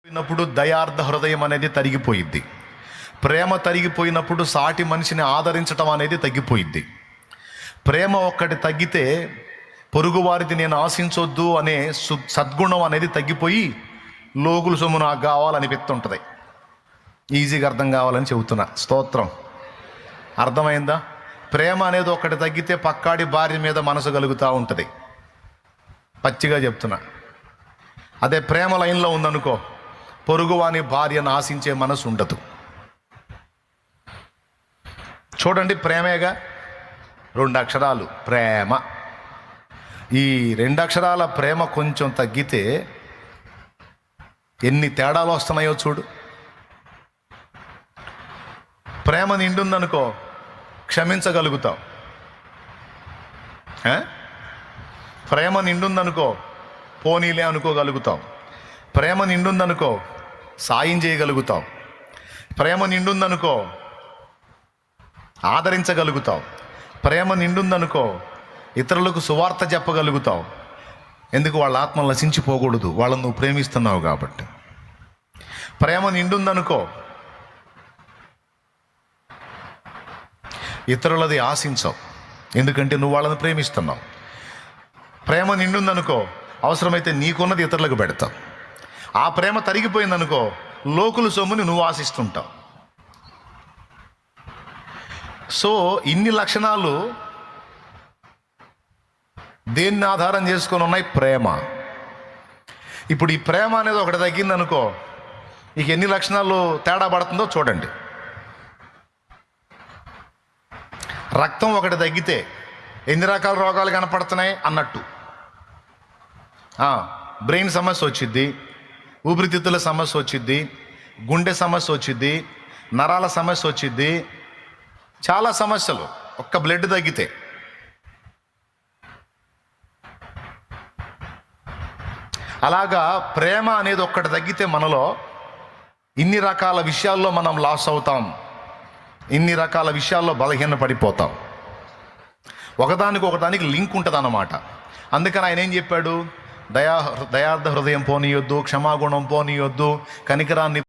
పోయినప్పుడు దయార్థ హృదయం అనేది తరిగిపోయిద్ది. ప్రేమ తరిగిపోయినప్పుడు సాటి మనిషిని ఆదరించటం అనేది తగ్గిపోయిద్ది. ప్రేమ ఒక్కటి తగ్గితే పొరుగువారిది నేను ఆశించొద్దు అనే సద్గుణం అనేది తగ్గిపోయి లోగులు సొమ్ము నాకు కావాలనిపిస్తుంటుంది. ఈజీగా అర్థం కావాలని చెబుతున్నా. స్తోత్రం. అర్థమైందా? ప్రేమ అనేది ఒక్కటి తగ్గితే పక్కాడి భార్య మీద మనసు కలుగుతూ ఉంటుంది. పచ్చిగా చెప్తున్నా. అదే ప్రేమ లైన్లో ఉందనుకో, పొరుగువాని భార్యను ఆశించే మనసు ఉండదు. చూడండి, ప్రేమేగా 2 అక్షరాలు ప్రేమ. ఈ 2 అక్షరాల ప్రేమ కొంచెం తగ్గితే ఎన్ని తేడాలు వస్తున్నాయో చూడు. ప్రేమ నిండుందనుకో క్షమించగలుగుతావు. ప్రేమ నిండుందనుకో పోనీలే అనుకోగలుగుతావు. ప్రేమ నిండుందనుకో సాయం చేయగలుగుతావు. ప్రేమ నిండుందనుకో ఆదరించగలుగుతావు. ప్రేమ నిండుందనుకో ఇతరులకు సువార్త చెప్పగలుగుతావు. ఎందుకు? వాళ్ళ ఆత్మ నశించిపోకూడదు, వాళ్ళని నువ్వు ప్రేమిస్తున్నావు కాబట్టి. ప్రేమ నిండుందనుకో ఇతరులది ఆశించవు, ఎందుకంటే నువ్వు వాళ్ళని ప్రేమిస్తున్నావు. ప్రేమ నిండుందనుకో అవసరమైతే నీకున్నది ఇతరులకు పెడతావు. ఆ ప్రేమ తరిగిపోయిందనుకో లోకుల సొమ్ముని నువ్వు ఆశిస్తుంటావు. సో ఇన్ని లక్షణాలు దేన్ని ఆధారం చేసుకొని ఉన్నాయి? ప్రేమ. ఇప్పుడు ఈ ప్రేమ అనేది ఒకటి తగ్గిందనుకో ఇక ఎన్ని లక్షణాలు తేడా పడుతుందో చూడండి. రక్తం ఒకటి తగ్గితే ఎన్ని రకాల రోగాలు కనపడుతున్నాయి అన్నట్టు. బ్రెయిన్ సమస్య వచ్చిద్ది, ఊపిరితిత్తుల సమస్య వచ్చిద్ది, గుండె సమస్య వచ్చిద్ది, నరాల సమస్య వచ్చిద్ది, చాలా సమస్యలు ఒక్క బ్లడ్ తగ్గితే. అలాగా ప్రేమ అనేది ఒక్కటి తగ్గితే మనలో ఇన్ని రకాల విషయాల్లో మనం లాస్ అవుతాం, ఇన్ని రకాల విషయాల్లో బలహీన పడిపోతాం. ఒకదానికి లింక్ ఉంటుంది అన్నమాట. అందుకని ఆయన ఏం చెప్పాడు? దయార్థ హృదయం పోనీయొద్దు, క్షమాగుణం పోనీయొద్దు, కనికరాన్ని